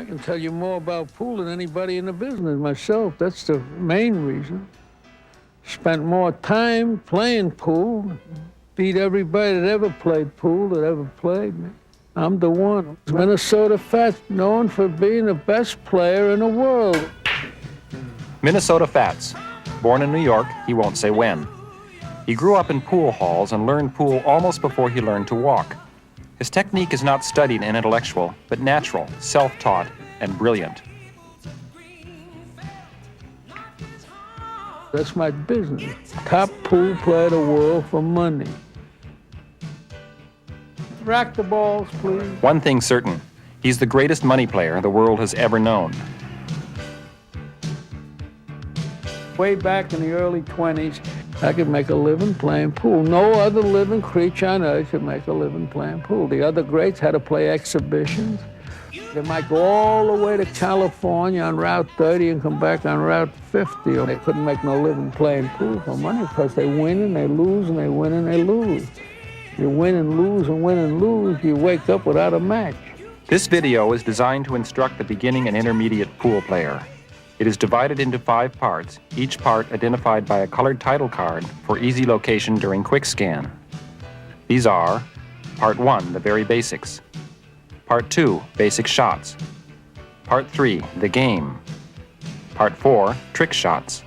I can tell you more about pool than anybody in the business myself. That's the main reason. Spent more time playing pool, beat everybody that ever played pool that ever played me. I'm the one. Minnesota Fats, known for being the best player in the world. Minnesota Fats. Born in New York, he won't say when. He grew up in pool halls and learned pool almost before he learned to walk. His technique is not studied and intellectual, but natural, self-taught, and brilliant. That's my business. Top pool player in the world for money. Rack the balls, please. One thing certain, he's the greatest money player the world has ever known. Way back in the early 20s, I could make a living playing pool. No other living creature on earth could make a living playing pool. The other greats had to play exhibitions. They might go all the way to California on Route 30 and come back on Route 50. Or they couldn't make no living playing pool for money because they win and they lose and they win and they lose. You win and lose and win and lose, you wake up without a match. This video is designed to instruct the beginning and intermediate pool player. It is divided into 5 parts, each part identified by a colored title card for easy location during quick scan. These are Part 1, the very basics. Part 2, basic shots. Part 3, the game. Part 4, trick shots.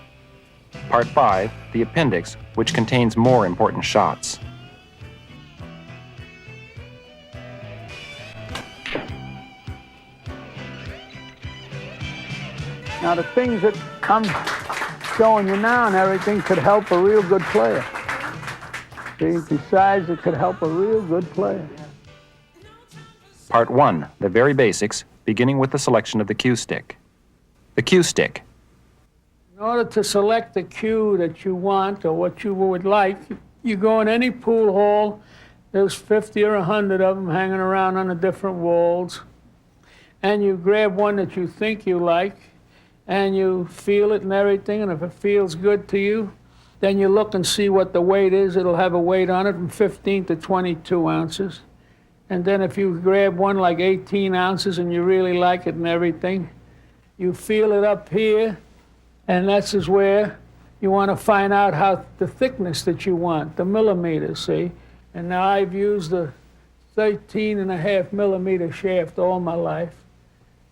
Part 5, the appendix, which contains more important shots. Now, the things that come showing you now and everything could help a real good player. See, besides, it could help a real good player. Part 1, the very basics, beginning with the selection of the cue stick. The cue stick. In order to select the cue that you want or what you would like, you go in any pool hall, there's 50 or 100 of them hanging around on the different walls, and you grab one that you think you like, and you feel it and everything, and if it feels good to you, then you look and see what the weight is. It'll have a weight on it from 15 to 22 ounces. And then if you grab one like 18 ounces and you really like it and everything, you feel it up here, and that's is where you want to find out how the thickness that you want, the millimeters, see? And now I've used a 13.5 millimeter shaft all my life,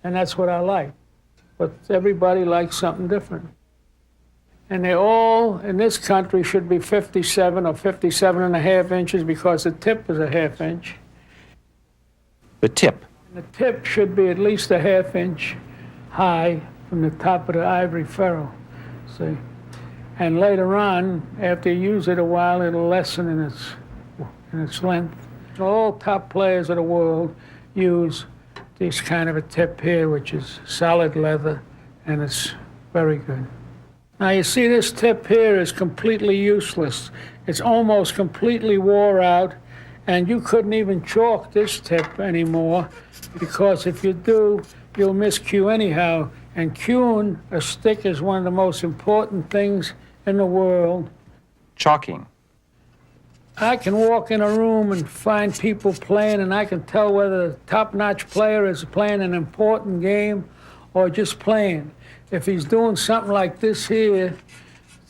and that's what I like. But everybody likes something different. And they all, in this country, should be 57 or 57.5 inches because the tip is a ½ inch. The tip. And the tip should be at least a ½ inch high from the top of the ivory ferrule, see? And later on, after you use it a while, it'll lessen in its length. All top players of the world use this kind of a tip here, which is solid leather, and it's very good. Now you see this tip here is completely useless. It's almost completely wore out, and you couldn't even chalk this tip anymore, because if you do, you'll miscue anyhow. And cueing a stick is one of the most important things in the world. Chalking. I can walk in a room and find people playing, and I can tell whether the top-notch player is playing an important game or just playing. If he's doing something like this here,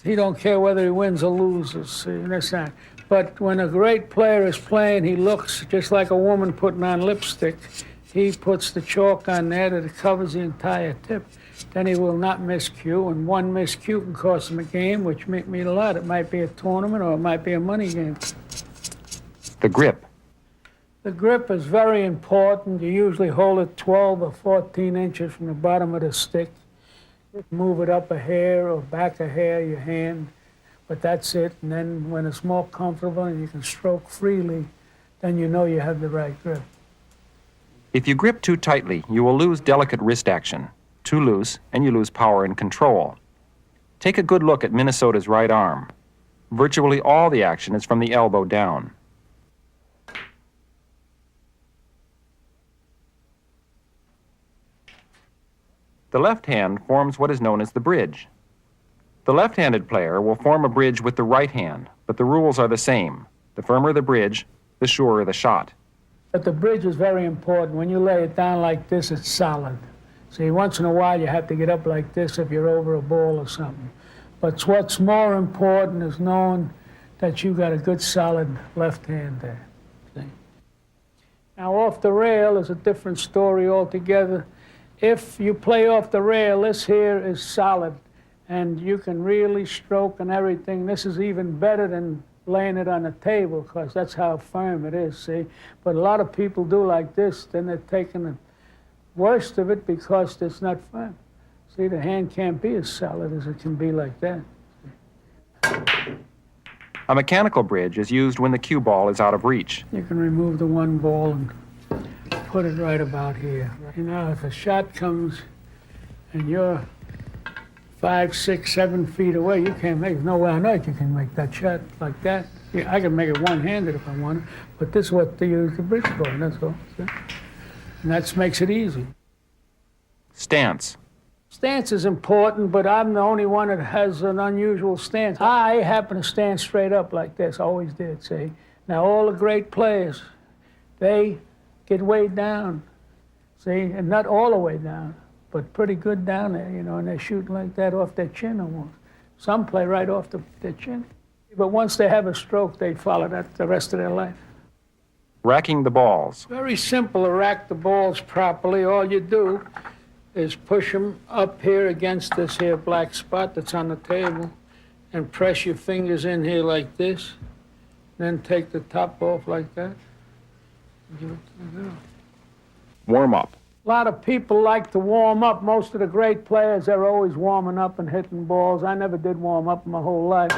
he don't care whether he wins or loses. See, that's not. But when a great player is playing, he looks just like a woman putting on lipstick. He puts the chalk on there that it covers the entire tip. Then he will not miscue, and one miscue can cost him a game, which might mean a lot. It might be a tournament or it might be a money game. The grip. The grip is very important. You usually hold it 12 or 14 inches from the bottom of the stick. Move it up a hair or back a hair, your hand, but that's it. And then when it's more comfortable and you can stroke freely, then you know you have the right grip. If you grip too tightly, you will lose delicate wrist action. Too loose, and you lose power and control. Take a good look at Minnesota's right arm. Virtually all the action is from the elbow down. The left hand forms what is known as the bridge. The left-handed player will form a bridge with the right hand, but the rules are the same. The firmer the bridge, the surer the shot. But the bridge is very important. When you lay it down like this, it's solid. See, once in a while you have to get up like this if you're over a ball or something. But what's more important is knowing that you got a good solid left hand there. See? Now off the rail is a different story altogether. If you play off the rail, this here is solid and you can really stroke and everything. This is even better than laying it on the table because that's how firm it is, see? But a lot of people do like this, then they're taking the worst of it because it's not firm. See, the hand can't be as solid as it can be like that. A mechanical bridge is used when the cue ball is out of reach. You can remove the one ball and put it right about here. You know, if a shot comes and you're 5, 6, 7 feet away, you can't make, there's no way on earth you can make that shot like that. Yeah, I can make it one-handed if I want, but this is what they use the bridge for, and that's all. See? And that makes it easy. Stance. Stance is important, but I'm the only one that has an unusual stance. I happen to stand straight up like this, always did, see? Now, all the great players, they get way down, see? And not all the way down, but pretty good down there, you know, and they shoot like that off their chin almost. Some play right off their chin. But once they have a stroke, they follow that the rest of their life. Racking the balls. Very simple to rack the balls properly. All you do is push them up here against this here black spot that's on the table and press your fingers in here like this. Then take the top off like that. Give it to the girl. Warm up. A lot of people like to warm up. Most of the great players are always warming up and hitting balls. I never did warm up my whole life.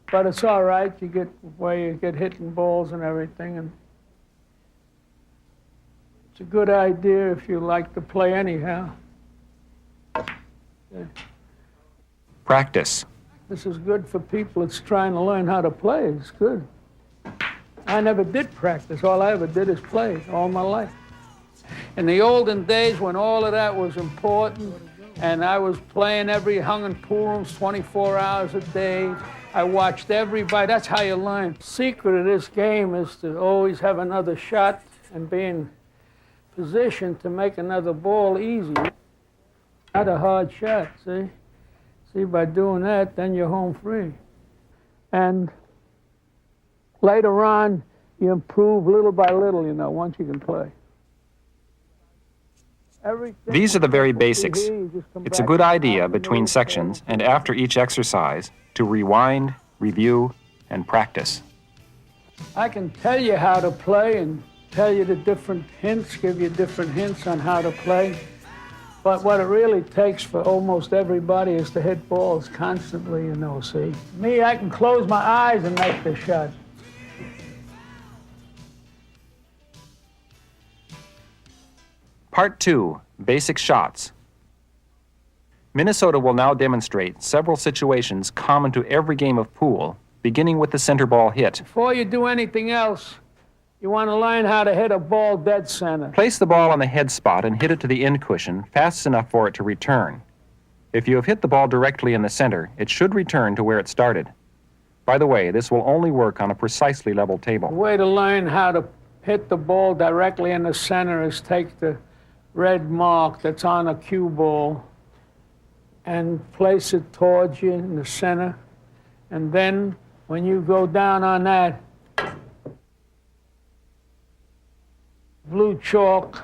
But it's all right. You get where you get hitting balls and everything. And it's a good idea if you like to play anyhow. Yeah. Practice. This is good for people that's trying to learn how to play. It's good. I never did practice. All I ever did is play all my life. In the olden days when all of that was important and I was playing hung in pool rooms 24 hours a day, I watched everybody. That's how you learn. The secret of this game is to always have another shot and be in position to make another ball easy. Not a hard shot, see? See, by doing that, then you're home free. And later on, you improve little by little, you know, once you can play. These are the very basics. It's a good idea between sections and after each exercise to rewind, review, and practice. I can tell you how to play and tell you the different hints, give you different hints on how to play. But what it really takes for almost everybody is to hit balls constantly, you know, see. Me, I can close my eyes and make the shot. Part 2, Basic Shots. Minnesota will now demonstrate several situations common to every game of pool, beginning with the center ball hit. Before you do anything else, you want to learn how to hit a ball dead center. Place the ball on the head spot and hit it to the end cushion fast enough for it to return. If you have hit the ball directly in the center, it should return to where it started. By the way, this will only work on a precisely level table. The way to learn how to hit the ball directly in the center is take the red mark that's on a cue ball and place it towards you in the center. And then when you go down on that, blue chalk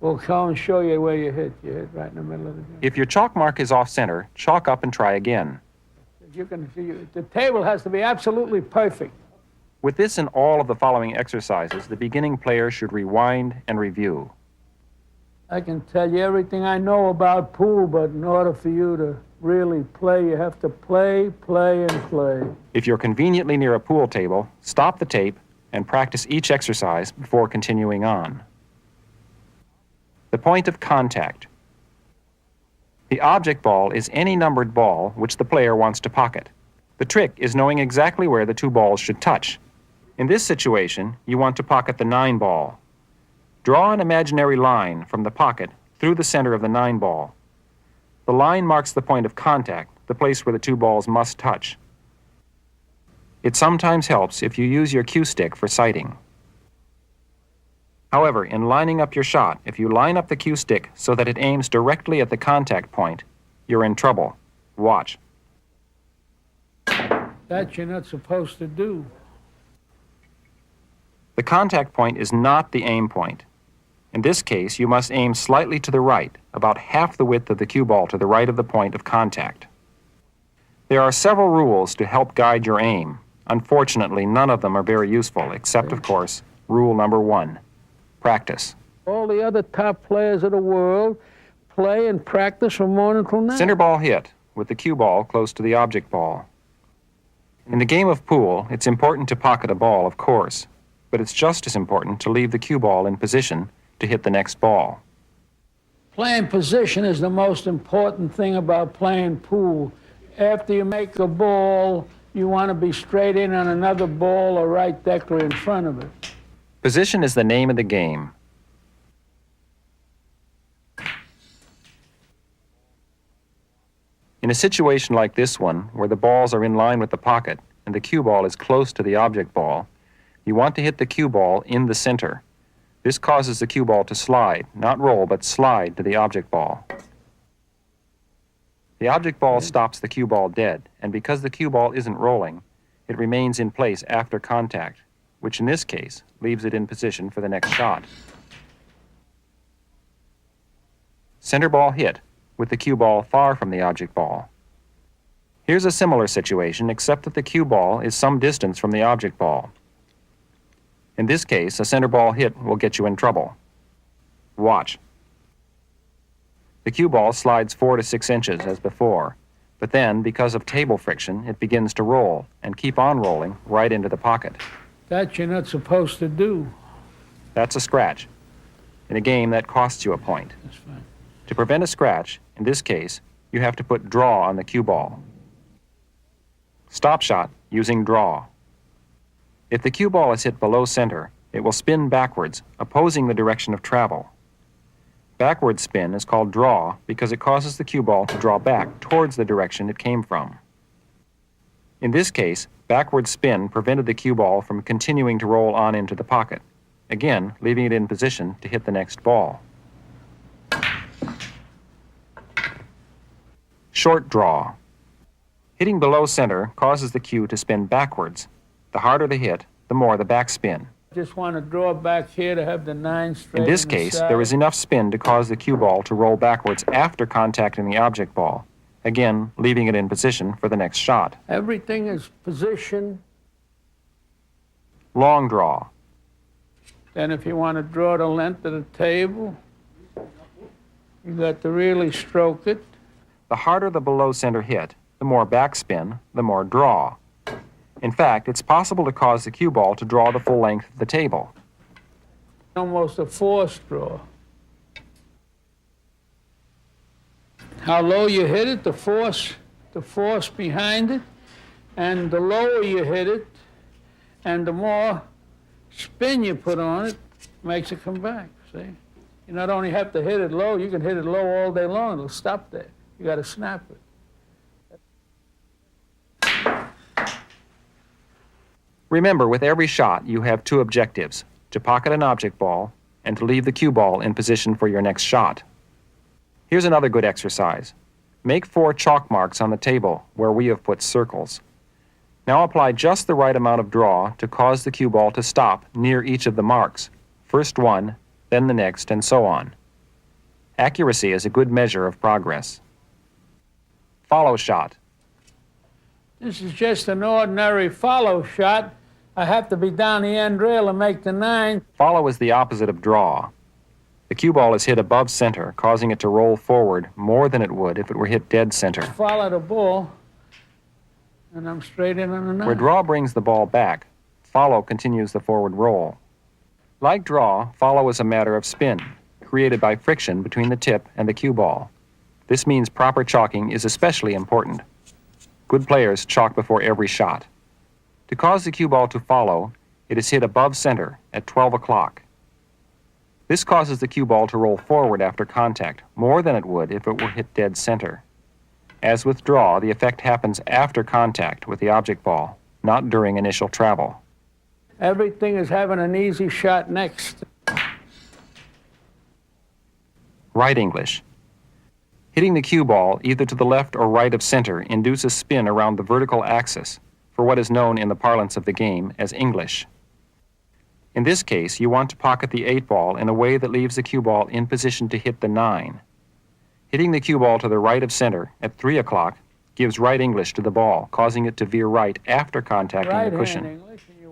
will come and show you where you hit. You hit right in the middle of the game. If your chalk mark is off center, chalk up and try again. You can see the table has to be absolutely perfect. With this and all of the following exercises, the beginning player should rewind and review. I can tell you everything I know about pool, but in order for you to really play, you have to play, play, and play. If you're conveniently near a pool table, stop the tape and practice each exercise before continuing on. The point of contact. The object ball is any numbered ball which the player wants to pocket. The trick is knowing exactly where the two balls should touch. In this situation, you want to pocket the 9 ball. Draw an imaginary line from the pocket through the center of the 9 ball. The line marks the point of contact, the place where the two balls must touch. It sometimes helps if you use your cue stick for sighting. However, in lining up your shot, if you line up the cue stick so that it aims directly at the contact point, you're in trouble. Watch. That you're not supposed to do. The contact point is not the aim point. In this case, you must aim slightly to the right, about half the width of the cue ball to the right of the point of contact. There are several rules to help guide your aim. Unfortunately, none of them are very useful, except, of course, rule number 1, practice. All the other top players of the world play and practice from morning till night. Center ball hit, with the cue ball close to the object ball. In the game of pool, it's important to pocket a ball, of course, but it's just as important to leave the cue ball in position to hit the next ball. Playing position is the most important thing about playing pool. After you make a ball, you want to be straight in on another ball or right directly in front of it. Position is the name of the game. In a situation like this one, where the balls are in line with the pocket and the cue ball is close to the object ball, you want to hit the cue ball in the center. This causes the cue ball to slide, not roll, but slide to the object ball. The object ball stops the cue ball dead, and because the cue ball isn't rolling, it remains in place after contact, which in this case leaves it in position for the next shot. Center ball hit, with the cue ball far from the object ball. Here's a similar situation, except that the cue ball is some distance from the object ball. In this case, a center ball hit will get you in trouble. Watch. The cue ball slides 4 to 6 inches as before, but then, because of table friction, it begins to roll and keep on rolling right into the pocket. That you're not supposed to do. That's a scratch. In a game, that costs you a point. That's fine. To prevent a scratch, in this case, you have to put draw on the cue ball. Stop shot using draw. If the cue ball is hit below center, it will spin backwards, opposing the direction of travel. Backward spin is called draw because it causes the cue ball to draw back towards the direction it came from. In this case, backward spin prevented the cue ball from continuing to roll on into the pocket, again leaving it in position to hit the next ball. Short draw. Hitting below center causes the cue to spin backwards. The harder the hit, the more the backspin. Just want to draw back here to have the 9 straight. In this on the case, side. there is enough spin to cause the cue ball to roll backwards after contacting the object ball, again leaving it in position for the next shot. Everything is position. Long draw. Then if you want to draw the length of the table, you got to really stroke it. The harder the below center hit, the more backspin, the more draw. In fact, it's possible to cause the cue ball to draw the full length of the table. Almost a forced draw. How low you hit it, the force behind it, and the lower you hit it, and the more spin you put on it, makes it come back, see? You not only have to hit it low, you can hit it low all day long, it'll stop there. You got to snap it. Remember, with every shot, you have 2 objectives: to pocket an object ball and to leave the cue ball in position for your next shot. Here's another good exercise. Make 4 chalk marks on the table where we have put circles. Now apply just the right amount of draw to cause the cue ball to stop near each of the marks. First one, then the next, and so on. Accuracy is a good measure of progress. Follow shot. This is just an ordinary follow shot. I have to be down the end rail and make the 9. Follow is the opposite of draw. The cue ball is hit above center, causing it to roll forward more than it would if it were hit dead center. Follow the ball, and I'm straight in on the 9. Where draw brings the ball back, follow continues the forward roll. Like draw, follow is a matter of spin, created by friction between the tip and the cue ball. This means proper chalking is especially important. Good players chalk before every shot. To cause the cue ball to follow, it is hit above center at 12 o'clock. This causes the cue ball to roll forward after contact, more than it would if it were hit dead center. As with draw, the effect happens after contact with the object ball, not during initial travel. Everything is having an easy shot next. Right English. Hitting the cue ball either to the left or right of center induces spin around the vertical axis for what is known in the parlance of the game as English. In this case, you want to pocket the 8 ball in a way that leaves the cue ball in position to hit the 9. Hitting the cue ball to the right of center at 3 o'clock gives right English to the ball, causing it to veer right after contacting the cushion.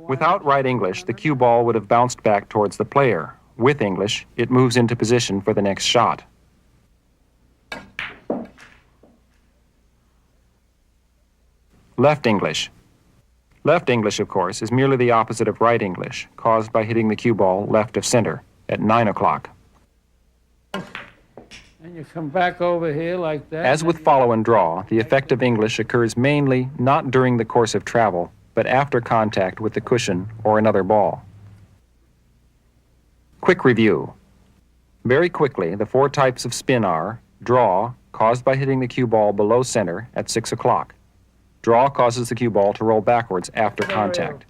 Without right English, the cue ball would have bounced back towards the player. With English, it moves into position for the next shot. Left English. Left English, of course, is merely the opposite of right English, caused by hitting the cue ball left of center at 9 o'clock. And you come back over here like that. As with follow and draw, the effect of English occurs mainly not during the course of travel, but after contact with the cushion or another ball. Quick review. Very quickly, the 4 types of spin are: draw, caused by hitting the cue ball below center at 6 o'clock. Draw causes the cue ball to roll backwards after contact.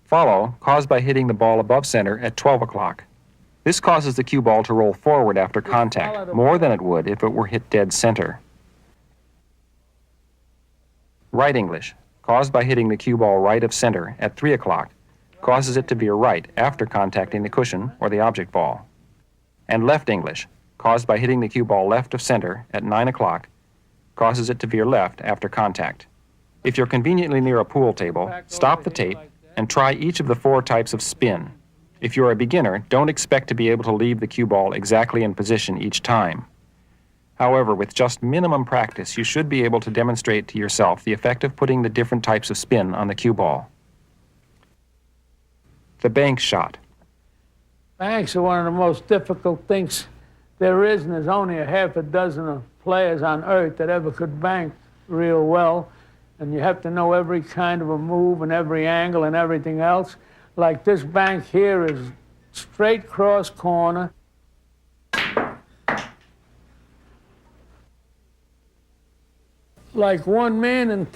Follow, caused by hitting the ball above center at 12 o'clock. This causes the cue ball to roll forward after contact, more than it would if it were hit dead center. Right English, caused by hitting the cue ball right of center at 3 o'clock, causes it to veer right after contacting the cushion or the object ball. And left English, caused by hitting the cue ball left of center at 9 o'clock, causes it to veer left after contact. If you're conveniently near a pool table, stop the tape and try each of the 4 types of spin. If you're a beginner, don't expect to be able to leave the cue ball exactly in position each time. However, with just minimum practice, you should be able to demonstrate to yourself the effect of putting the different types of spin on the cue ball. The bank shot. Banks are one of the most difficult things there is, and there's only a half a dozen of players on earth that ever could bank real well. And you have to know every kind of a move and every angle and everything else. Like this bank here is straight cross corner. Like one man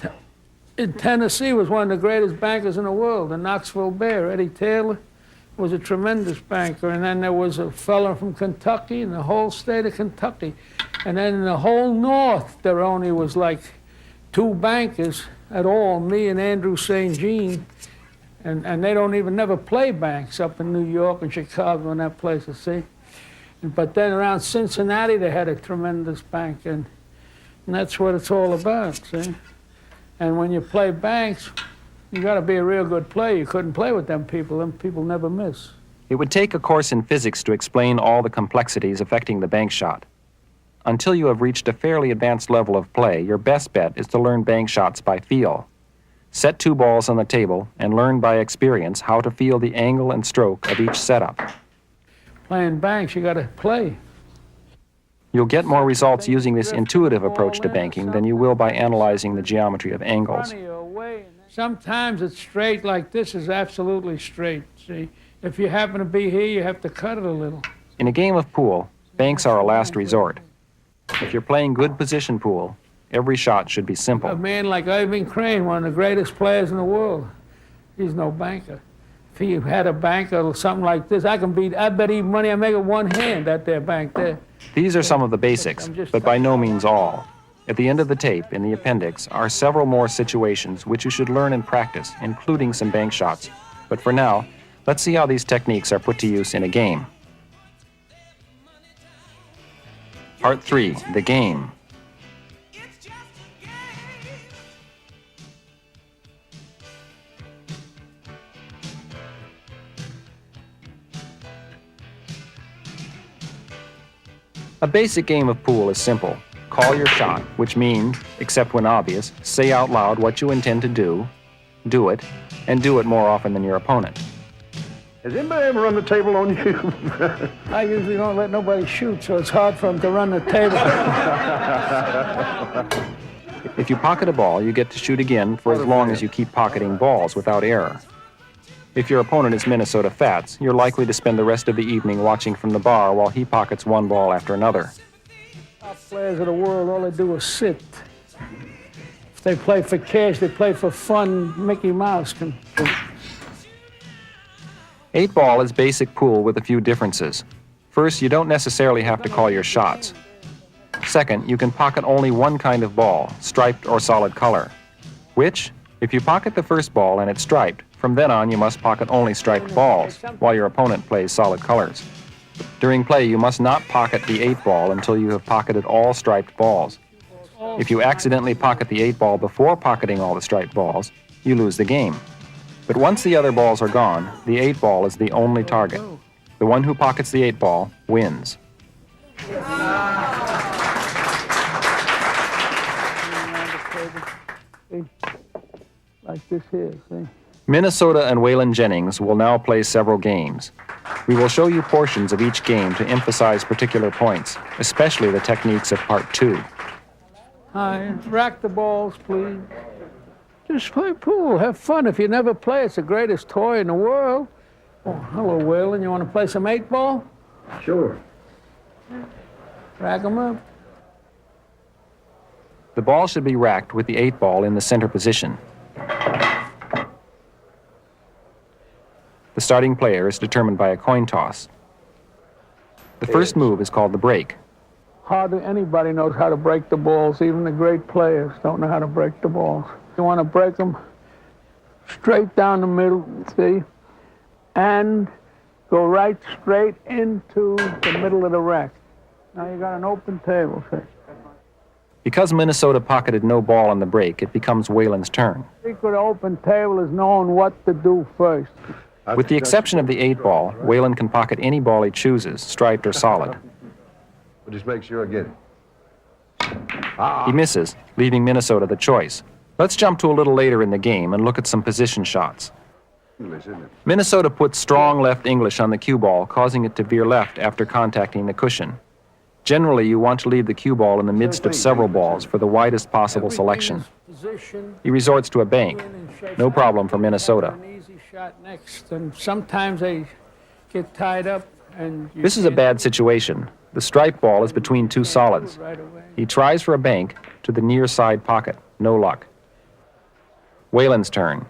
in Tennessee was one of the greatest bankers in the world, the Knoxville Bear. Eddie Taylor was a tremendous banker. And then there was a fellow from Kentucky, in the whole state of Kentucky. And then in the whole North, there only was like 2 bankers at all, me and Andrew St. Jean. And they don't even never play banks up in New York and Chicago and that place, you see. But then around Cincinnati, they had a tremendous bank. And that's what it's all about, see? And when you play banks, you got to be a real good player. You couldn't play with them people. Them people never miss. It would take a course in physics to explain all the complexities affecting the bank shot. Until you have reached a fairly advanced level of play, your best bet is to learn bank shots by feel. Set 2 balls on the table and learn by experience how to feel the angle and stroke of each setup. Playing banks, you got to play. You'll get more results using this intuitive approach to banking than you will by analyzing the geometry of angles. Sometimes it's straight like this is absolutely straight, see? If you happen to be here, you have to cut it a little. In a game of pool, banks are a last resort. If you're playing good position pool, every shot should be simple. A man like Irving Crane, one of the greatest players in the world, he's no banker. If he had a bank or something like this, I bet even money I make with one hand at their bank there. These are some of the basics, but by no means all. At the end of the tape, in the appendix, are several more situations which you should learn and practice, including some bank shots. But for now, let's see how these techniques are put to use in a game. Part 3, the game. A basic game of pool is simple. Call your shot, which means, except when obvious, say out loud what you intend to do it, and do it more often than your opponent. Has anybody ever run the table on you? I usually don't let nobody shoot, so it's hard for them to run the table. If you pocket a ball, you get to shoot again for as long as you keep pocketing balls without error. If your opponent is Minnesota Fats, you're likely to spend the rest of the evening watching from the bar while he pockets one ball after another. Top players of the world, all they do is sit. If they play for cash, they play for fun. Mickey Mouse can. 8 ball is basic pool with a few differences. First, you don't necessarily have to call your shots. Second, you can pocket only one kind of ball, striped or solid color. Which, if you pocket the first ball and it's striped, from then on you must pocket only striped balls, while your opponent plays solid colors. During play, you must not pocket the 8 ball until you have pocketed all striped balls. If you accidentally pocket the 8 ball before pocketing all the striped balls, you lose the game. But once the other balls are gone, the 8 ball is the only target. The one who pockets the 8 ball wins. Like this here, see? Minnesota and Waylon Jennings will now play several games. We will show you portions of each game to emphasize particular points, especially the techniques of Part 2. Hi, rack the balls, please. Just play pool, have fun. If you never play, it's the greatest toy in the world. Oh, hello, Waylon. You want to play some 8 ball? Sure. Rack 'em up. The ball should be racked with the 8 ball in the center position. The starting player is determined by a coin toss. The first move is called the break. Hardly anybody knows how to break the balls. Even the great players don't know how to break the balls. You want to break them straight down the middle, see? And go right straight into the middle of the rack. Now you got an open table, see? Because Minnesota pocketed no ball on the break, it becomes Waylon's turn. The secret of open table is knowing what to do first. With the exception of the 8 ball, Waylon can pocket any ball he chooses, striped or solid. But just make sure I get it. He misses, leaving Minnesota the choice. Let's jump to a little later in the game and look at some position shots. English, isn't it? Minnesota puts strong left English on the cue ball, causing it to veer left after contacting the cushion. Generally, you want to leave the cue ball in the midst of several balls for the widest possible selection. He resorts to a bank. No problem for Minnesota. An easy shot next, and sometimes they get tied up. And This is a bad situation. The striped ball is between two solids. right away. He tries for a bank to the near side pocket. No luck. Waylon's turn.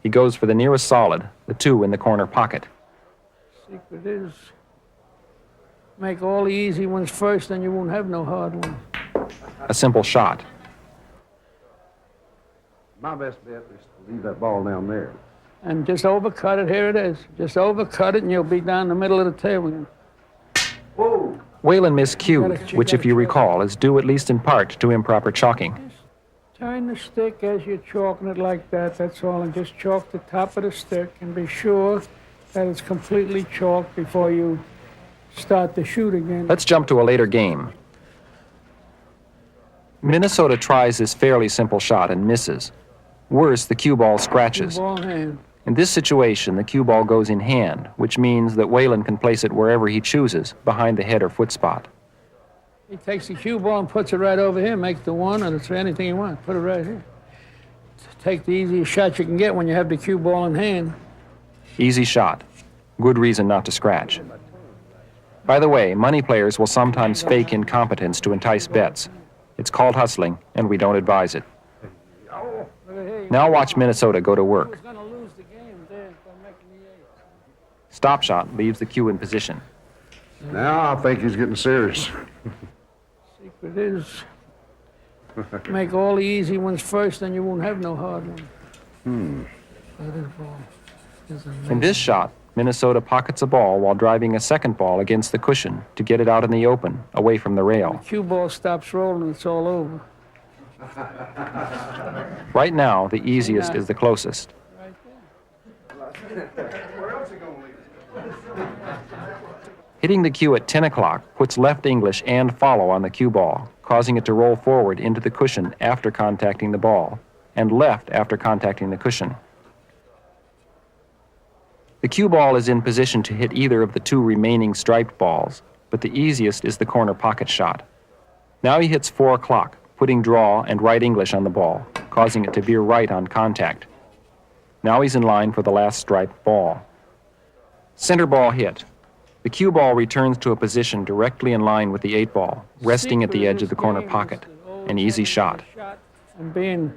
He goes for the nearest solid, the 2 in the corner pocket. Secret is make all the easy ones first, and you won't have no hard ones. A simple shot. My best bet is to leave that ball down there. And just overcut it. Here it is. Just overcut it, and you'll be down the middle of the table again. Whoa! Waylon miscued, which, if you recall, is due at least in part to improper chalking. Turn the stick as you're chalking it like that, that's all, and just chalk the top of the stick and be sure that it's completely chalked before you start to shoot again. Let's jump to a later game. Minnesota tries this fairly simple shot and misses. Worse, the cue ball scratches. Ball hand. In this situation, the cue ball goes in hand, which means that Waylon can place it wherever he chooses, behind the head or foot spot. He takes the cue ball and puts it right over here, makes the 1 or the 3, anything you want. Put it right here. Take the easiest shot you can get when you have the cue ball in hand. Easy shot. Good reason not to scratch. By the way, money players will sometimes fake incompetence to entice bets. It's called hustling, and we don't advise it. Look at here. Now watch Minnesota go to He work. was going to lose the game there by making the 8. Stop shot leaves the cue in position. Now I think he's getting serious. Secret is make all the easy ones first, and you won't have no hard ones. Look at this ball. It's amazing. In this shot, Minnesota pockets a ball while driving a second ball against the cushion to get it out in the open, away from the rail. Cue ball stops rolling, it's all over. Right now, the easiest is the closest. Right there. Hitting the cue at 10 o'clock puts left English and follow on the cue ball, causing it to roll forward into the cushion after contacting the ball, and left after contacting the cushion. The cue ball is in position to hit either of the 2 remaining striped balls, but the easiest is the corner pocket shot. Now he hits 4 o'clock, putting draw and right English on the ball, causing it to veer right on contact. Now he's in line for the last striped ball. Center ball hit. The cue ball returns to a position directly in line with the 8 ball, resting at the edge of the corner pocket. An easy shot. And being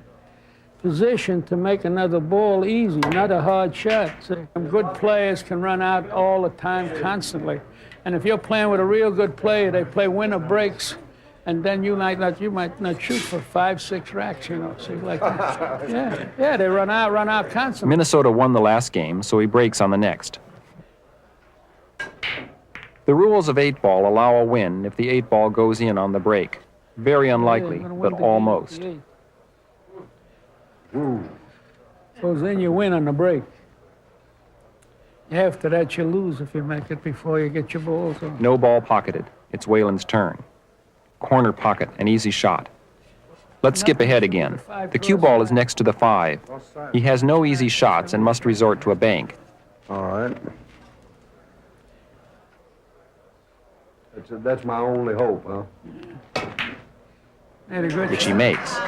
position to make another ball easy, not a hard shot. So good players can run out all the time, constantly. And if you're playing with a real good player, they play winner breaks, and then you might not shoot for 5, 6 racks, you know. See, like that. Yeah, they run out constantly. Minnesota won the last game, so he breaks on the next. The rules of 8-ball allow a win if the 8-ball goes in on the break. Very unlikely, but almost. Goes in, you win on the break. After that, you lose if you make it before you get your balls on. No ball pocketed. It's Whalen's turn. Corner pocket, an easy shot. Let's skip ahead again. The cue ball is next to the 5. He has no easy shots and must resort to a bank. All right. That's my only hope, huh? Which he makes.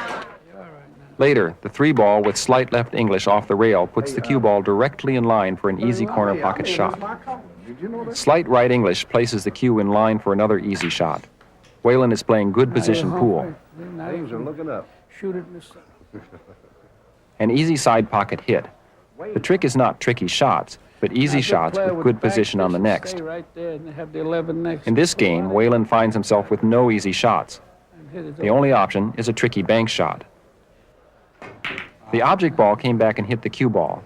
Later, the 3-ball with slight left English off the rail puts the cue ball directly in line for an easy corner pocket shot. Slight right English places the cue in line for another easy shot. Whalen is playing good position pool. Things are looking up. Shoot it in the side. An easy side pocket hit. The trick is not tricky shots, but easy shots with good position on the next. Stay right there and have the 11 next. In this game, Whalen finds himself with no easy shots. The only option is a tricky bank shot. The object ball came back and hit the cue ball.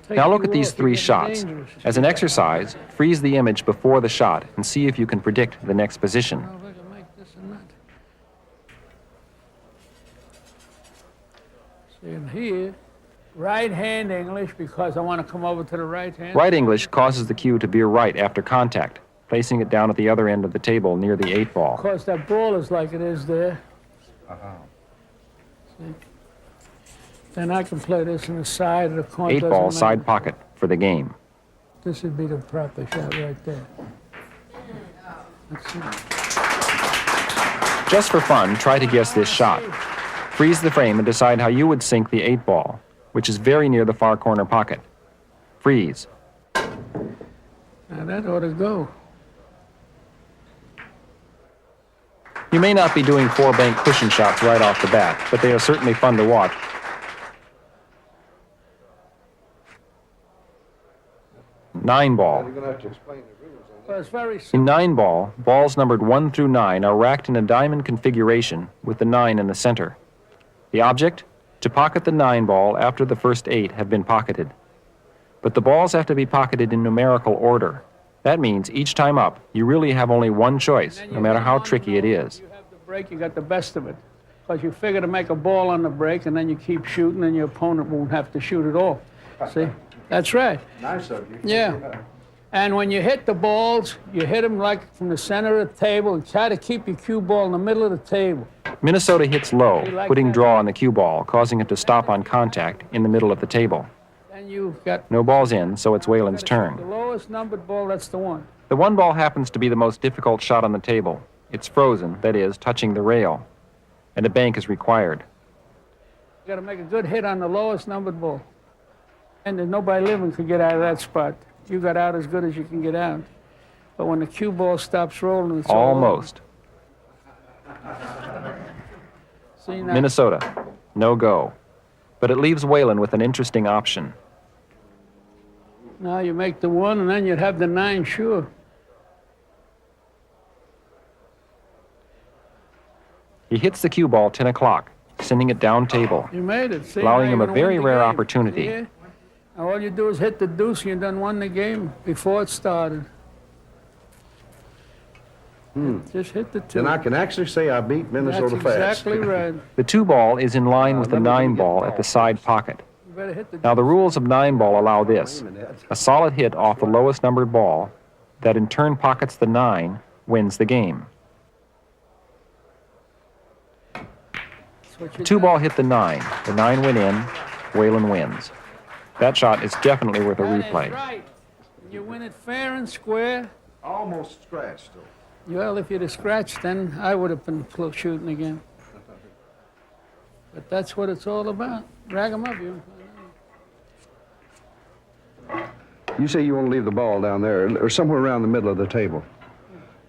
Now look at these 3 shots. As an exercise, freeze the image before the shot and see if you can predict the next position. See, and here, right hand English, because I want to come over to the right hand. Right English causes the cue to veer right after contact, placing it down at the other end of the table near the 8-ball. Of course, that ball is like it is there. See? Then I can play this in the side of the corner. 8-ball side pocket for the game. This would be the proper shot right there. Let's see. Just for fun, try to guess this shot. Freeze the frame and decide how you would sink the 8-ball, which is very near the far corner pocket. Freeze. Now that ought to go. You may not be doing 4-bank cushion shots right off the bat, but they are certainly fun to watch. Nine-ball. You're going to have to explain the rules on that. Well, it's very In simple. 9-ball, balls numbered 1 through 9 are racked in a diamond configuration with the 9 in the center. The object? To pocket the 9-ball after the first 8 have been pocketed. But the balls have to be pocketed in numerical order. That means each time up, you really have only one choice, no matter how tricky it is. You have the break, you got the best of it. Because you figure to make a ball on the break, and then you keep shooting, and your opponent won't have to shoot at all. See? That's right. Nice of you. Yeah. And when you hit the balls, you hit them like from the center of the table, and try to keep your cue ball in the middle of the table. Minnesota hits low, putting draw on the cue ball, causing it to stop on contact in the middle of the table. Then you've got No balls in, so it's Whalen's the turn. lowest numbered ball, that's the one. The 1-ball happens to be the most difficult shot on the table. It's frozen, that is, touching the rail, and a bank is required. You got to make a good hit on the lowest numbered ball. And there's nobody living could get out of that spot. You got out as good as you can get out. But when the cue ball stops rolling, it's all over. Almost. See now? Minnesota, no go. But it leaves Whalen with an interesting option. Now you make the 1, and then you'd have the 9, sure. He hits the cue ball 10 o'clock, sending it down table. You made it. See, Allowing now him you're a gonna very win the rare game. opportunity. See here? Now all you do is hit the deuce, and you done won the game before it started. Just hit the 2. Then I can actually say I beat Minnesota That's fast. exactly right. The 2-ball is in line with the Remember when you get 9-ball the at the ball. side pocket. You better hit the Now the rules of 9-ball allow this. A solid hit off the lowest numbered ball that in turn pockets the 9 wins the game. That's what you The 2-ball hit the 9. The 9 went in. Whalen wins. That shot is definitely worth a That is replay. right. You win it fair and square. Almost scratched, though. Well, if you'd have scratched, then I would have been shooting again. But that's what it's all about. Drag 'em up, you. You say you want to leave the ball down there, or somewhere around the middle of the table.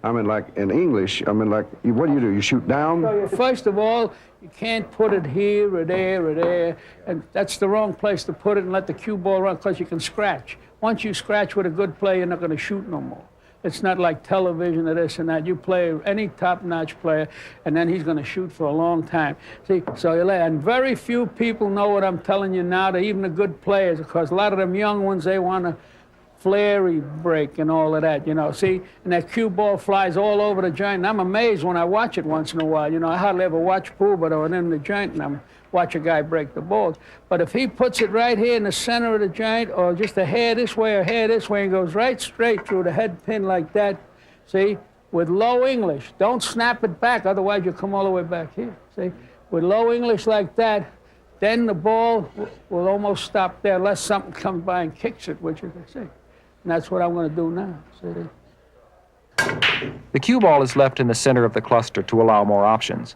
I mean, like in English, I mean, like, what do? You shoot down? First of all, you can't put it here or there or there, and that's the wrong place to put it and let the cue ball run because you can scratch. Once you scratch with a good player, you're not going to shoot no more. It's not like television or this and that. You play any top-notch player, and then he's going to shoot for a long time. See, so you lay, and very few people know what I'm telling you now, that even the good players, because a lot of them young ones, they want to flary break and all of that, you know. See, and that cue ball flies all over the joint. And I'm amazed when I watch it once in a while. You know, I hardly ever watch pool, but I was in the joint and I'm watch a guy break the balls. But if he puts it right here in the center of the joint, or just a hair this way or hair this way, and goes right straight through the head pin like that, see, with low English, don't snap it back, otherwise you'll come all the way back here. See, with low English like that, then the ball will almost stop there unless something comes by and kicks it, which you can see. And that's what I'm going to do now. See? The cue ball is left in the center of the cluster to allow more options.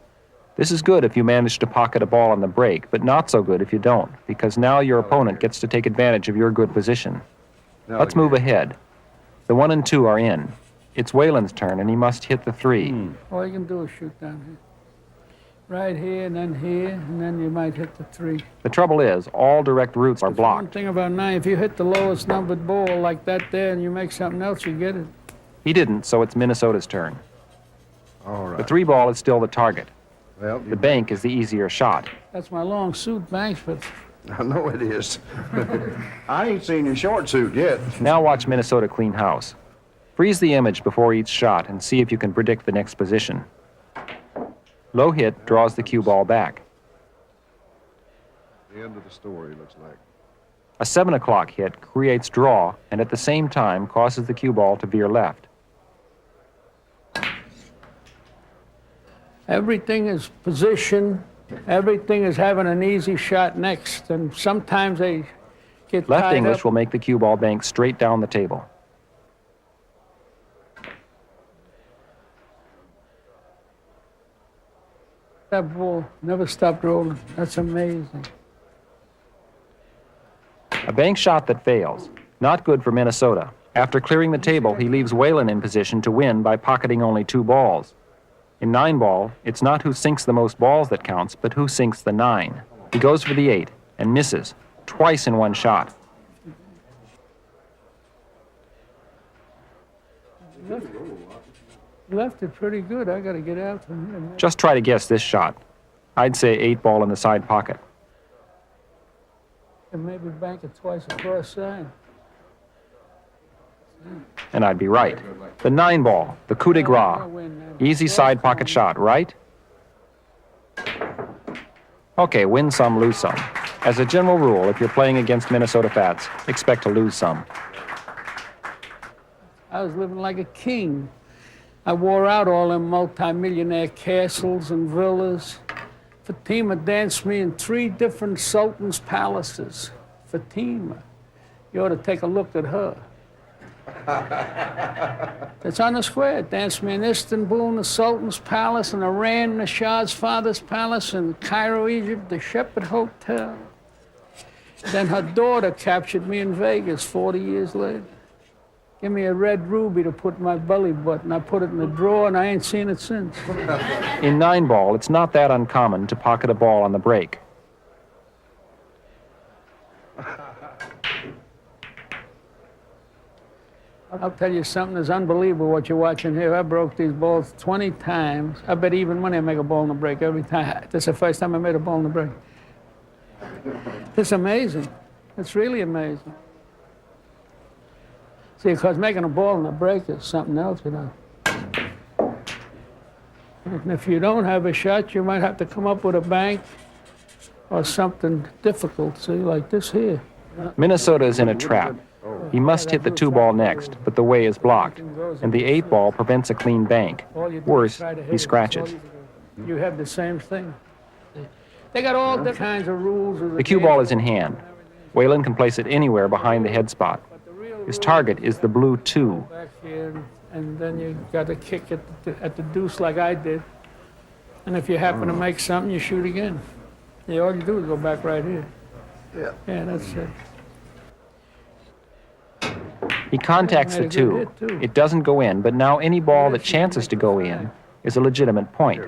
This is good if you manage to pocket a ball on the break, but not so good if you don't, because now your opponent gets to take advantage of your good position. Let's move ahead. The 1 and 2 are in. It's Waylon's turn, and he must hit the 3. All you can do is shoot down here. Right here, and then you might hit the 3. The trouble is, all direct routes are One blocked. thing about 9, if you hit the lowest numbered ball like that there and you make something else, you get it. He didn't, so it's Minnesota's turn. All right. The 3 ball is still the target. Well, The bank is the easier shot. That's my long suit, Banks, but I know it is. I ain't seen your short suit yet. Now watch Minnesota clean house. Freeze the image before each shot and see if you can predict the next position. Low hit draws the cue ball back. The end of the story, looks like. A 7 o'clock hit creates draw and at the same time causes the cue ball to veer left. everything is position, everything is having an easy shot next, and sometimes they get Left tied English up. will make the cue ball bank straight down the table. That ball never stopped rolling. That's amazing. A bank shot that fails. Not good for Minnesota. After clearing the table, he leaves Waylon in position to win by pocketing only 2 balls. In 9-ball, it's not who sinks the most balls that counts, but who sinks the 9. He goes for the 8 and misses, twice in one shot. Left it pretty good. I got to get out from here. Just try to guess this shot. I'd say 8-ball in the side pocket. And maybe bank it twice across side. And I'd be right. The 9-ball, the coup de grace. Easy side pocket shot, right? Okay, win some, lose some. As a general rule, if you're playing against Minnesota Fats, expect to lose some. I was living like a king. I wore out all them multi-millionaire castles and villas. Fatima danced me in 3 different sultans' palaces. Fatima. You ought to take a look at her. It's on the square. Danced me in Istanbul, in the Sultan's Palace, in Iran, in the Shah's father's palace, in Cairo, Egypt, the Shepherd Hotel. Then her daughter captured me in Vegas 40 years later. Give me a red ruby to put in my belly button. I put it in the drawer, and I ain't seen it since. In 9-ball, it's not that uncommon to pocket a ball on the break. I'll tell you something that's unbelievable what you're watching here. I broke these balls 20 times. I bet even money I make a ball in the break every time. This is the first time I made a ball in the break. It's amazing. It's really amazing. See, because making a ball in the break is something else, you know. And if you don't have a shot, you might have to come up with a bank or something difficult, see, like this here. Minnesota is in a trap. He must hit the 2-ball next, but the way is blocked, and the 8-ball prevents a clean bank. All you do is Worse, try to hit he it. scratches. You have the same thing. They got all different kinds of rules. Of The cue ball is in hand. Waylon can place it anywhere behind the head spot. His target is the blue 2. Back here, and then you got to kick at the deuce like I did. And if you happen to make something, you shoot again. Yeah, all you do is go back right here. Yeah. Yeah, that's it. He contacts the Made a good 2. hit, too. It doesn't go in, but now any ball that chances to go in is a legitimate point.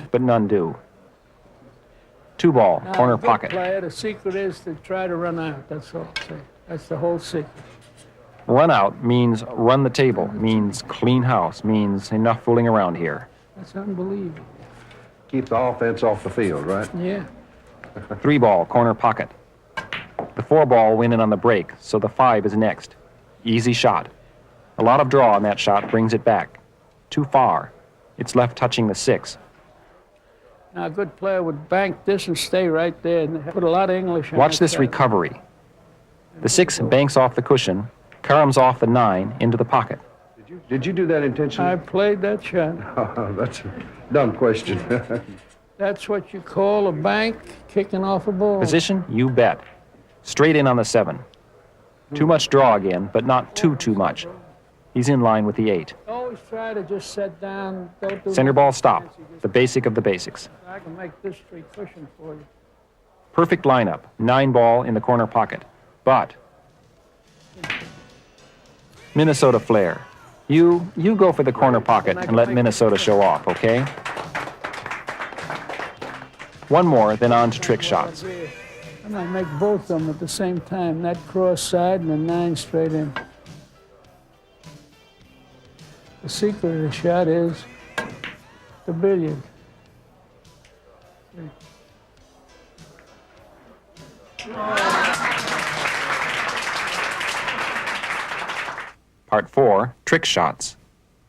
But none do. 2 ball, Now, corner a good pocket. player, the secret is to try to run out. That's all. See, that's the whole secret. Run out means run the table, means clean house, means enough fooling around here. That's unbelievable. Keep the offense off the field, right? Yeah. 3 ball, corner pocket. The 4 ball went in on the break, so the 5 is next. Easy shot. A lot of draw on that shot brings it back. Too far. It's left touching the 6. Now, a good player would bank this and stay right there and put a lot of English on Watch that this shot. recovery. The 6 banks off the cushion, caroms off the 9 into the pocket. Did you do that intentionally? I played that shot. That's a dumb question. That's what you call a bank kicking off a ball. Position, you bet. Straight in on the 7. Too much draw again, but not too much. He's in line with the 8. Always try to just set down. Don't do Center nothing ball stop, fancy, just- the basic of the basics. I can make this straight cushion for you. Perfect lineup, 9 ball in the corner pocket. But Minnesota flair. You go for the corner pocket and let Minnesota show off, okay? 1 more, then on to trick shots. I might make both of them at the same time. That cross side and the 9 straight in. The secret of the shot is the billiard. Part 4, trick shots.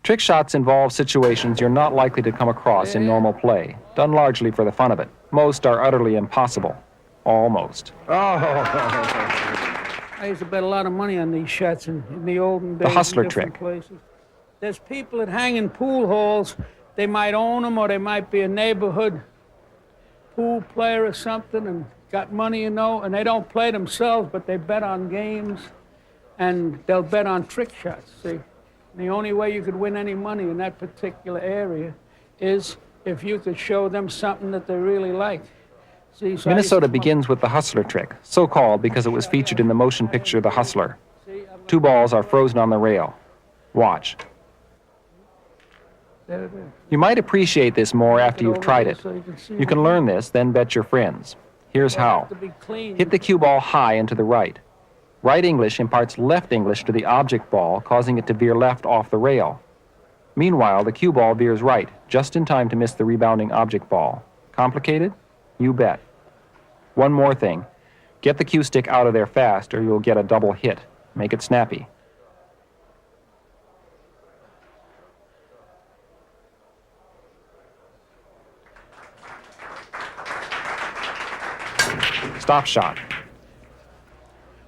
Trick shots involve situations you're not likely to come across in normal play, done largely for the fun of it. Most are utterly impossible. Almost. I used to bet a lot of money on these shots in the olden days. hustler in different trick. Places. There's people that hang in pool halls. They might own them, or they might be a neighborhood pool player or something, and got money, you know, and they don't play themselves, but they bet on games, and they'll bet on trick shots. See, and the only way you could win any money in that particular area is if you could show them something that they really like. See, so I used to Minnesota come up- begins with the hustler trick, so called because it was featured in the motion picture The Hustler. See, I'm 2 balls are frozen on the rail. Watch. there it is. You might appreciate this more after you've tried it. So you can see You can learn this, then bet your friends. Here's how. To be clean. Hit the cue ball high and to the right. Right English imparts left English to the object ball, causing it to veer left off the rail. Meanwhile, the cue ball veers right, just in time to miss the rebounding object ball. Complicated? You bet. 1 more thing. Get the cue stick out of there fast, or you'll get a double hit. Make it snappy. Stop shot.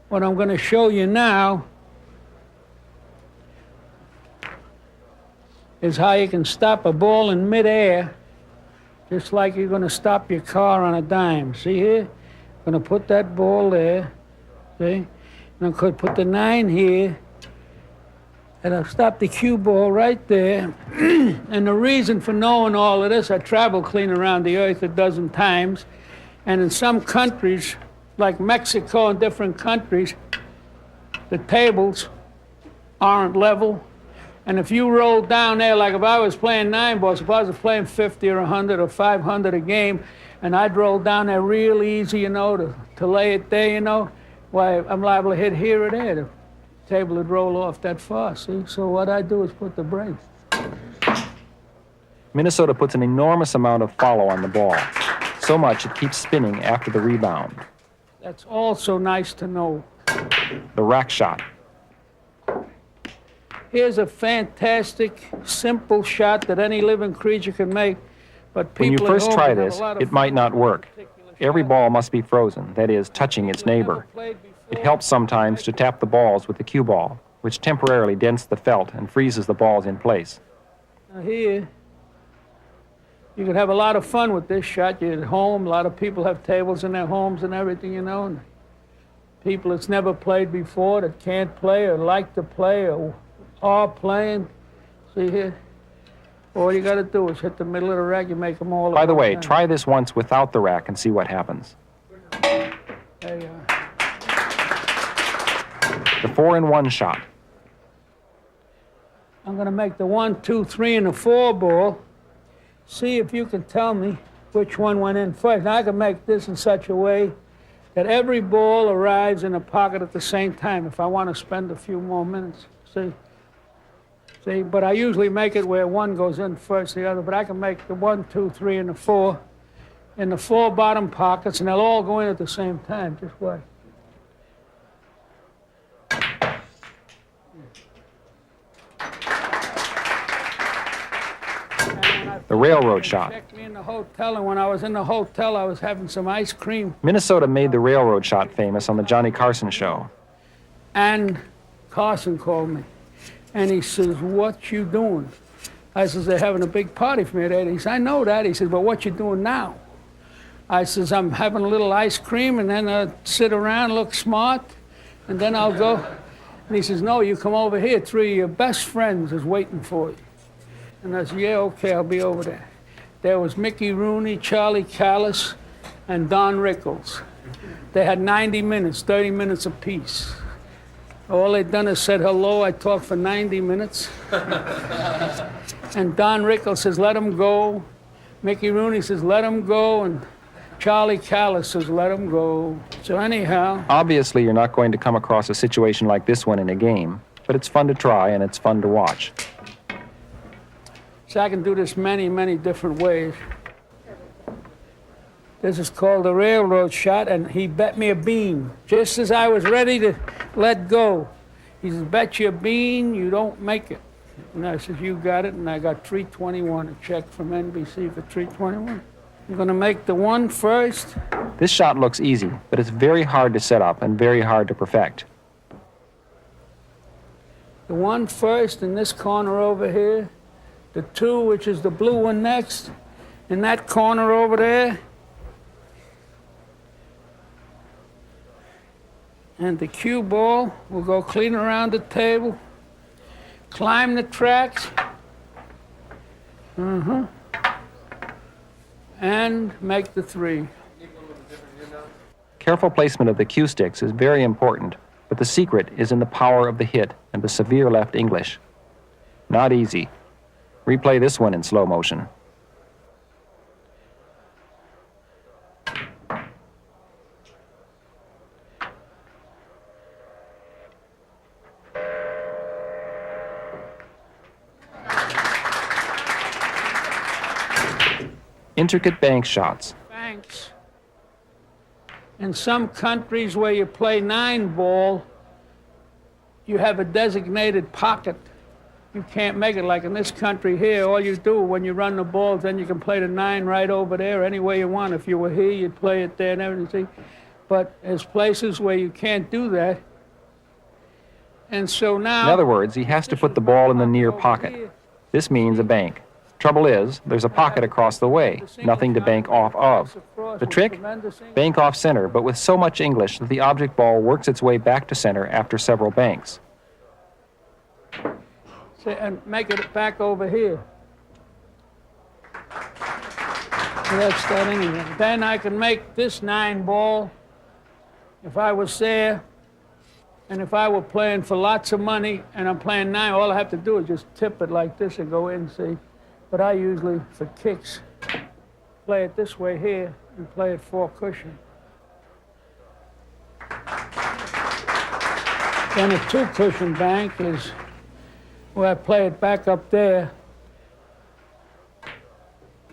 What I'm going to show you now is how you can stop a ball in midair, just like you're going to stop your car on a dime. See here? I'm going to put that ball there, see? And I'm going to put the 9 here, and I'll stop the cue ball right there. And the reason for knowing all of this, I traveled clean around the earth a dozen times, and in some countries, like Mexico and different countries, the tables aren't level. And if you roll down there, like if I was playing 9 balls, if I was playing 50 or 100 or 500 a game, and I'd roll down there real easy, you know, to lay it there, you know, why, I'm liable to hit here or there. The table would roll off that far, see? So what I do is put the brakes. Minnesota puts an enormous amount of follow on the ball. So much it keeps spinning after the rebound. That's also nice to know. The rack shot. Here's a fantastic, simple shot that any living creature can make, but When you people at first home try have a this, lot of it might not work. particular Every shots. ball must be frozen, that is, touching its People have never neighbor. played before. It helps sometimes to tap the balls with the cue ball, which temporarily dents the felt and freezes the balls in place. Now here, you could have a lot of fun with this shot. You're at home, a lot of people have tables in their homes and everything, you know, and people that's never played before, that can't play or like to play or are playing. See here? All you got to do is hit the middle of the rack, you make them all. By at the one way, time. try this once without the rack and see what happens. There you are. The 4-in-1 shot. I'm going to make the 1, 2, 3, and the 4 ball. See if you can tell me which one went in first. Now, I can make this in such a way that every ball arrives in the pocket at the same time if I want to spend a few more minutes. See, but I usually make it where one goes in first, the other, but I can make the 1, 2, 3, and the 4 in the 4 bottom pockets, and they'll all go in at the same time. Just watch. The railroad shot. Checked me in the hotel, and when I was in the hotel, I was having some ice cream. Minnesota made the railroad shot famous on the Johnny Carson show. And Carson called me, and he says, "What you doing?" I says, "They're having a big party for me today." He says, "I know that." He says, "But what you doing now?" I says, "I'm having a little ice cream, and then I'll sit around, look smart, and then I'll go." And he says, "No, you come over here. 3 of your best friends is waiting for you." And I said, "Yeah, okay, I'll be over there." There was Mickey Rooney, Charlie Callis, and Don Rickles. They had 90 minutes, 30 minutes apiece. All they'd done is said hello. I talked for 90 minutes. And Don Rickles says, "Let him go." Mickey Rooney says, "Let him go." And Charlie Callis says, "Let him go." So anyhow, Obviously, you're not going to come across a situation like this one in a game, but it's fun to try and it's fun to watch. so I can do this many, many different ways. This is called the railroad shot, and he bet me a bean. Just as I was ready to let go, he says, "Bet you a bean you don't make it." And I said, "You got it," and I got 321, a check from NBC for 321. I'm gonna make the 1 first. This shot looks easy, but it's very hard to set up and very hard to perfect. The 1 first in this corner over here. The 2, which is the blue one next, in that corner over there. And the cue ball will go clean around the table, climb the tracks, and make the 3. Careful placement of the cue sticks is very important, but the secret is in the power of the hit and the severe left English. Not easy. Replay this one in slow motion. Intricate bank shots. Banks. In some countries where you play 9 ball, you have a designated pocket. You can't make it like in this country here. All you do when you run the balls, then you can play the 9 right over there any way you want. If you were here, you'd play it there and everything. But there's places where you can't do that. And so now... In other words, he has to put the ball in the near pocket. This means a bank. Trouble is, there's a pocket across the way, nothing to bank off of. The trick? Bank off center, but with so much English that the object ball works its way back to center after several banks. And make it back over here. So that's that anyway. Then I can make this 9 ball if I was there, and if I were playing for lots of money and I'm playing 9, all I have to do is just tip it like this and go in, see? But I usually, for kicks, play it this way here and play it 4 cushion. Then a 2 cushion bank is where I play it back up there.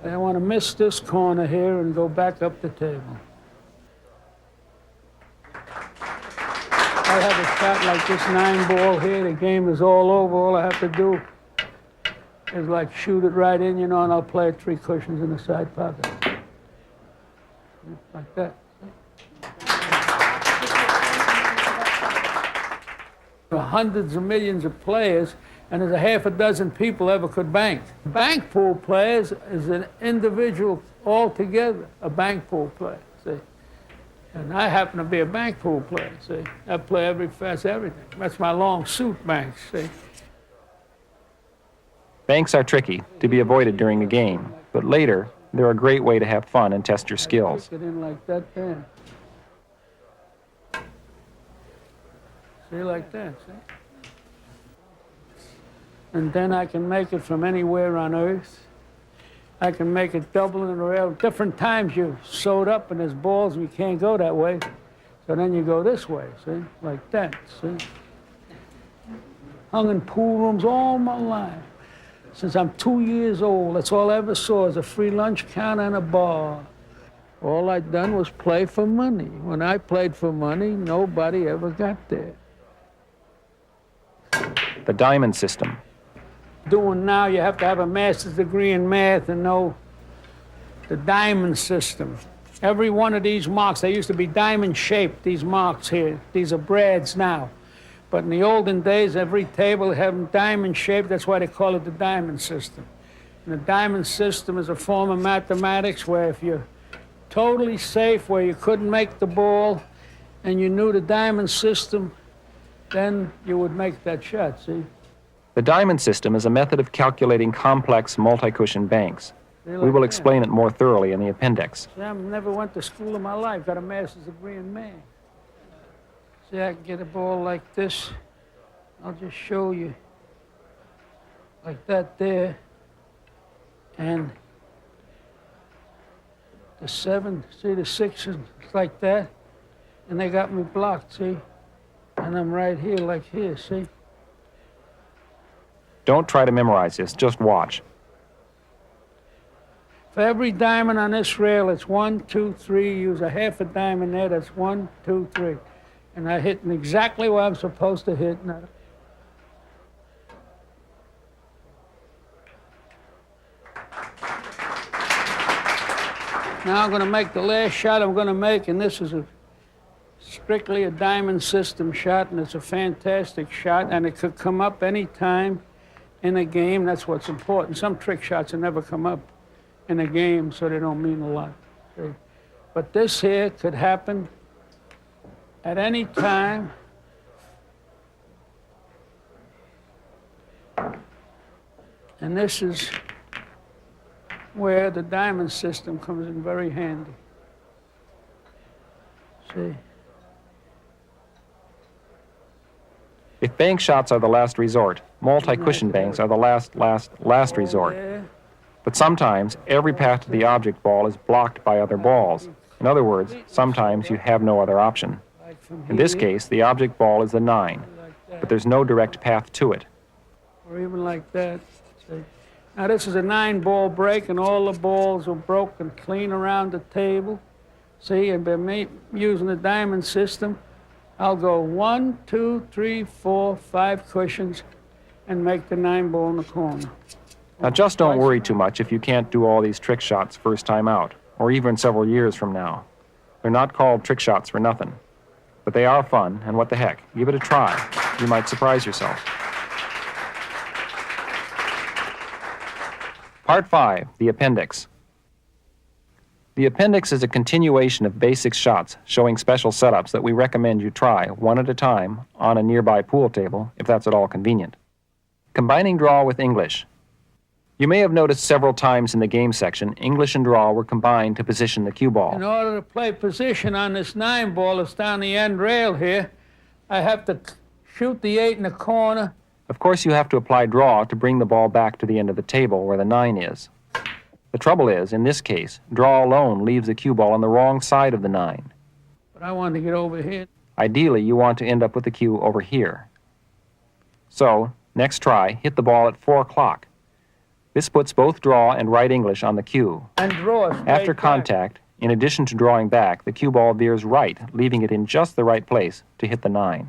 And I want to miss this corner here and go back up the table. I have a shot like this 9 ball here. The game is all over. All I have to do is like shoot it right in, you know, and I'll play it 3 cushions in the side pocket. Like that. There are hundreds of millions of players, and there's a half a dozen people ever could bank. Bank pool players is an individual altogether, a bank pool player, see. And I happen to be a bank pool player, see. I play everything. That's my long suit bank, see. Banks are tricky, to be avoided during a game, but later, they're a great way to have fun and test your skills. Kick it in like that there. See, like that, see? and then I can make it from anywhere on Earth. I can make it double in a rail. Different times you're sewed up and there's balls and you can't go that way. So then you go this way, see? Like that, see? Hung in pool rooms all my life. Since I'm 2 years old, that's all I ever saw is a free lunch counter and a bar. All I'd done was play for money. When I played for money, nobody ever got there. The diamond system. Doing now, you have to have a master's degree in math and know the diamond system. Every one of these marks, they used to be diamond-shaped, these marks here. These are brads now. But in the olden days, every table had them diamond-shaped. That's why they call it the diamond system. And the diamond system is a form of mathematics where if you're totally safe, where you couldn't make the ball, and you knew the diamond system, then you would make that shot, see? The diamond system is a method of calculating complex multi-cushion banks. We will explain it more thoroughly in the appendix. See, I never went to school in my life, got a master's degree in math. See, I can get a ball like this. I'll just show you. Like that there. And the 7, see the 6 is like that. And they got me blocked, see? And I'm right here, like here, see? Don't try to memorize this, just watch. For every diamond on this rail, it's 1, 2, 3. Use a half a diamond there, that's 1, 2, 3. And I hit exactly where I'm supposed to hit. Now I'm going to make the last shot I'm going to make, and this is strictly a diamond system shot, and it's a fantastic shot, and it could come up any time in a game. That's what's important. Some trick shots will never come up in a game, so they don't mean a lot. See? But this here could happen at any time. And this is where the diamond system comes in very handy. See? If bank shots are the last resort, multi-cushion banks are the last resort. There. But sometimes every path to the object ball is blocked by other balls. In other words, sometimes you have no other option. Like from In this here, case, the object ball is the 9, like that, but there's no direct path to it. or even like that. See? Now this is a 9-ball break, and all the balls are broken clean around the table. See, and by me using the diamond system, I'll go 1, 2, 3, 4, 5 cushions, and make the 9-ball in the corner. Now just don't worry too much if you can't do all these trick shots first time out, or even several years from now. They're not called trick shots for nothing. But they are fun, and what the heck, give it a try. You might surprise yourself. Part 5, the appendix. The appendix is a continuation of basic shots showing special setups that we recommend you try one at a time on a nearby pool table, if that's at all convenient. Combining draw with English. You may have noticed several times in the game section, English and draw were combined to position the cue ball. In order to play position on this 9-ball that's down the end rail here, I have to shoot the 8 in the corner. Of course, you have to apply draw to bring the ball back to the end of the table where the 9 is. The trouble is, in this case, draw alone leaves the cue ball on the wrong side of the 9. But I want to get over here. Ideally, you want to end up with the cue over here. So, next try, hit the ball at 4 o'clock. This puts both draw and right English on the cue. And draw straight After back. contact, in addition to drawing back, the cue ball veers right, leaving it in just the right place to hit the 9.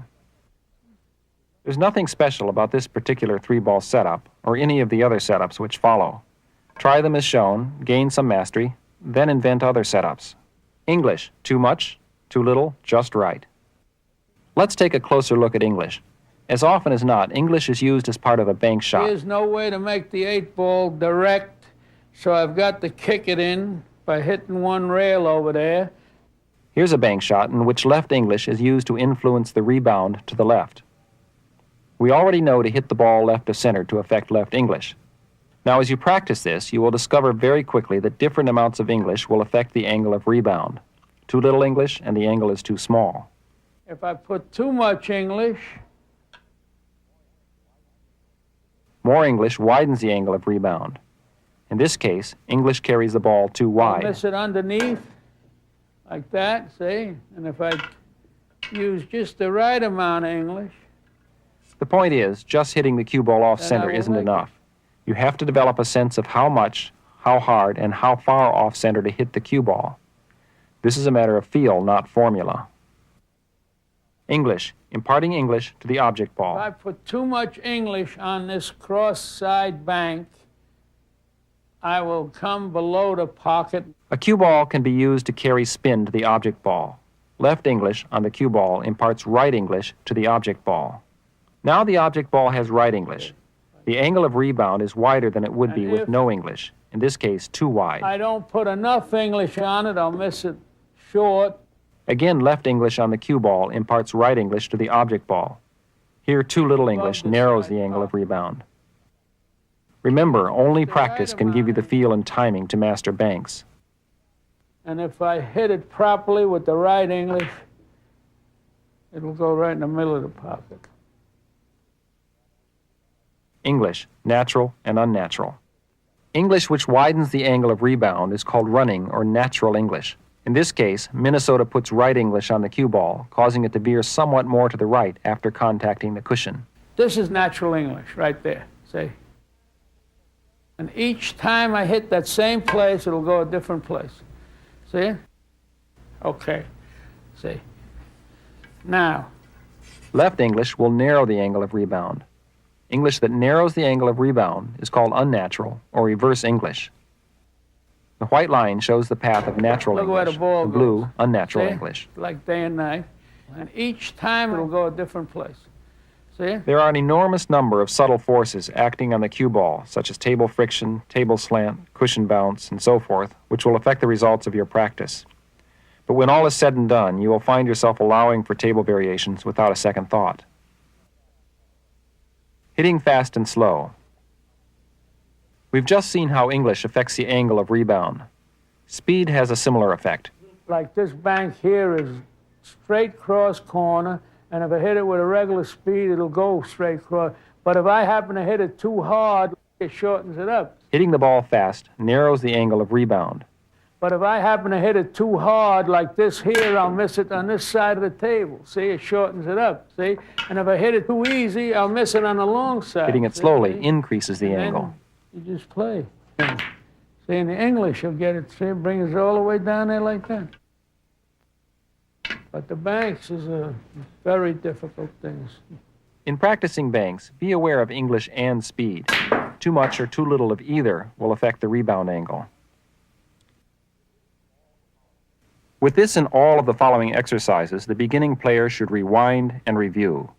There's nothing special about this particular 3-ball setup, or any of the other setups which follow. Try them as shown, gain some mastery, then invent other setups. English, too much, too little, just right. Let's take a closer look at English. As often as not, English is used as part of a bank shot. There's no way to make the 8-ball direct, so I've got to kick it in by hitting one rail over there. Here's a bank shot in which left English is used to influence the rebound to the left. We already know to hit the ball left of center to affect left English. Now, as you practice this, you will discover very quickly that different amounts of English will affect the angle of rebound. Too little English, and the angle is too small. If I put too much English, More English widens the angle of rebound. In this case, English carries the ball too I'll wide. miss it underneath, like that, see? And if I use just the right amount of English, The point is, just hitting the cue ball off Then I center will isn't make it. enough. You have to develop a sense of how much, how hard, and how far off center to hit the cue ball. This is a matter of feel, not formula. English, imparting English to the object if ball. I put too much English on this cross-side bank, I will come below the pocket. A cue ball can be used to carry spin to the object ball. Left English on the cue ball imparts right English to the object ball. Now the object ball has right English. The angle of rebound is wider than it would be And with if- no English, in this case too wide. I don't put enough English on it, I'll miss it short. Again, left English on the cue ball imparts right English to the object ball. Here, too little English the narrows side the angle of ball. rebound. Remember, only The practice right can give you the amount. feel and timing to master banks. And if I hit it properly with the right English, it'll go right in the middle of the pocket. English, natural and unnatural. English which widens the angle of rebound is called running or natural English. In this case, Minnesota puts right English on the cue ball, causing it to veer somewhat more to the right after contacting the cushion. This is natural English right there, see? And each time I hit that same place, it'll go a different place. See? Okay, see? Now, Left English will narrow the angle of rebound. English that narrows the angle of rebound is called unnatural or reverse English. The white line shows the path of natural Look where the English. ball The blue, goes. unnatural see? English. Like day and night. And each time it'll go a different place. See? There are an enormous number of subtle forces acting on the cue ball, such as table friction, table slant, cushion bounce, and so forth, which will affect the results of your practice. But when all is said and done, you will find yourself allowing for table variations without a second thought. Hitting fast and slow. We've just seen how English affects the angle of rebound. Speed has a similar effect. Like this bank here is straight cross corner, and if I hit it with a regular speed, it'll go straight cross. But if I happen to hit it too hard, it shortens it up. Hitting the ball fast narrows the angle of rebound. But if I happen to hit it too hard, like this here, I'll miss it on this side of the table. See, it shortens it up, see? And if I hit it too easy, I'll miss it on the long side. Hitting it see? slowly increases the And then angle. You just play. See, in the English, you'll get it, see, it brings it all the way down there like that. But the banks is a very difficult thing. In practicing banks, be aware of English and speed. Too much or too little of either will affect the rebound angle. With this and all of the following exercises, the beginning player should rewind and review.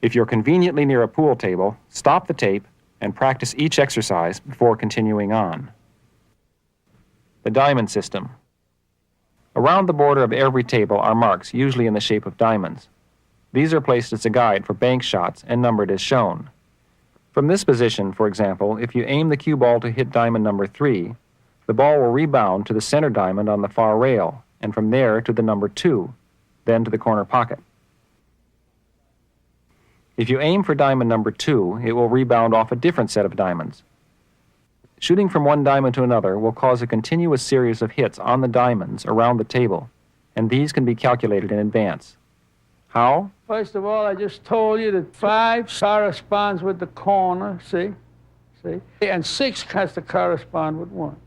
If you're conveniently near a pool table, stop the tape and practice each exercise before continuing on. The diamond system. Around the border of every table are marks, usually in the shape of diamonds. These are placed as a guide for bank shots and numbered as shown. From this position, for example, if you aim the cue ball to hit diamond number 3, the ball will rebound to the center diamond on the far rail, and from there to the number 2, then to the corner pocket. If you aim for diamond number 2, it will rebound off a different set of diamonds. Shooting from one diamond to another will cause a continuous series of hits on the diamonds around the table, and these can be calculated in advance. How? First of all, I just told you that 5 corresponds with the corner, see? See? And 6 has to correspond with 1.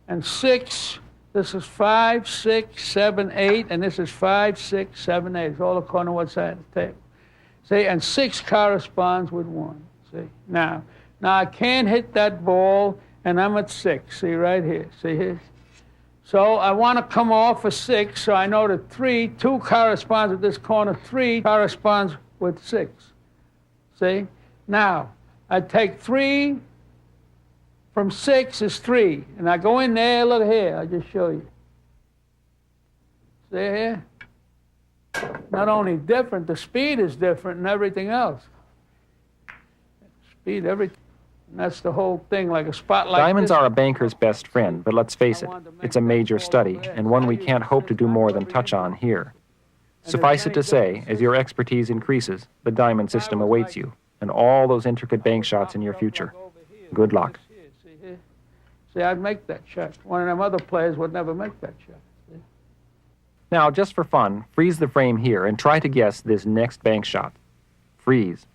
And 6, this is 5, 6, 7, 8, and this is 5, 6, 7, 8. It's all according to what side of the table. See, and 6 corresponds with 1. See, now I can't hit that ball, and I'm at 6. See, right here. See here? So I want to come off a 6, so I know that 2 corresponds with this corner, 3 corresponds with 6. See? Now, I take 3 from 6 is 3, and I go in there, look here, I'll just show you. See here? Not only different, the speed is different and everything else. Speed, everything. And that's the whole thing, like a spot like Diamonds this. are a banker's best friend, but let's face it, it's a major study, and one we can't hope to do more than touch on here. Suffice it to say, as your expertise increases, the diamond system awaits you. and all those intricate bank shots in your future. Good luck. See here? See, I'd make that shot. One of them other players would never make that shot. See? Now, just for fun, freeze the frame here and try to guess this next bank shot. Freeze.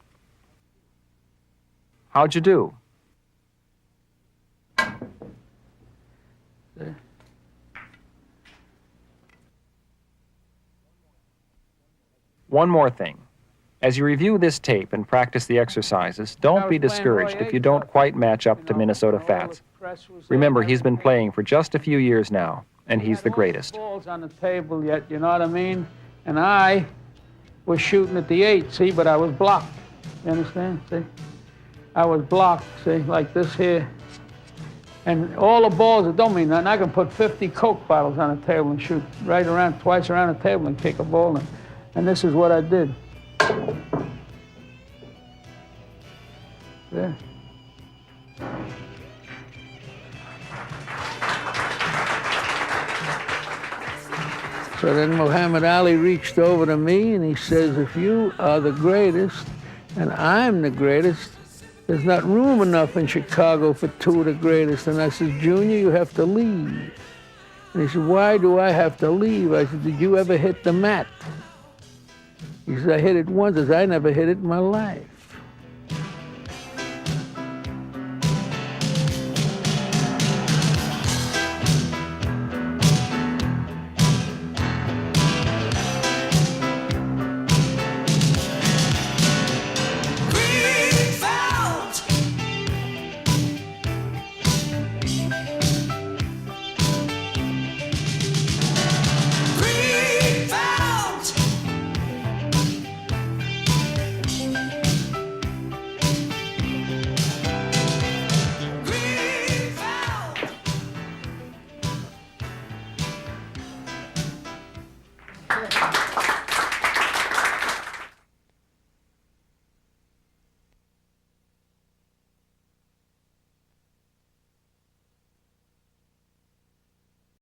How'd you do? See? One more thing. As you review this tape and practice the exercises, don't be discouraged if you don't quite match up to Minnesota Fats. Remember, he's been playing for just a few years now, and he's the greatest. Balls on the table yet, you know what I mean? And I was shooting at the 8, see, but I was blocked. You understand? See? I was blocked, see, like this here. And all the balls, it don't mean nothing. I can put 50 Coke bottles on the table and shoot right around, twice around the table and kick a ball in. And this is what I did. There. So then Muhammad Ali reached over to me and he says, if you are the greatest and I'm the greatest, there's not room enough in Chicago for two of the greatest. And I said, Junior, you have to leave. And he said, why do I have to leave? I said, did you ever hit the mat? He said, I hit it once. I said, I never hit it in my life.